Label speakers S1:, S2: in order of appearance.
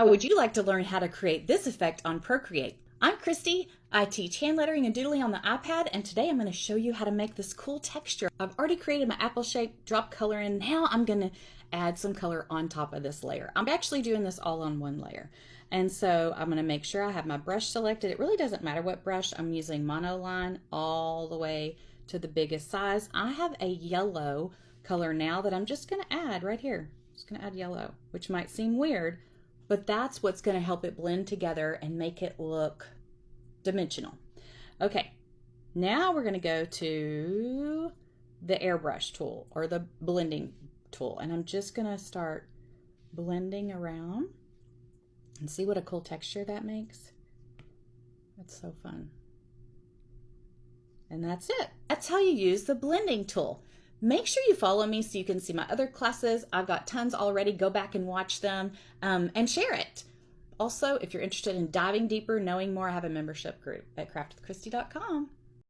S1: How would you like to learn how to create this effect on Procreate? I'm Christy. I teach hand lettering and doodling on the iPad, and today I'm going to show you how to make this cool texture. I've already created my apple shape, drop color in. Now I'm going to add some color on top of this layer. I'm actually doing this all on one layer. And so I'm going to make sure I have my brush selected. It really doesn't matter what brush. I'm using monoline all the way to the biggest size. I have a yellow color now that I'm just going to add right here. Just going to add yellow, which might seem weird, but that's what's going to help it blend together and make it look dimensional. Okay, now we're going to go to the airbrush tool or the blending tool, and I'm just going to start blending around and see what a cool texture that makes. That's so fun. And that's it. That's how you use the blending tool. Make sure you follow me so you can see my other classes. I've got tons already. Go back and watch them and share it. Also, if you're interested in diving deeper, knowing more, I have a membership group at craftwithchristy.com.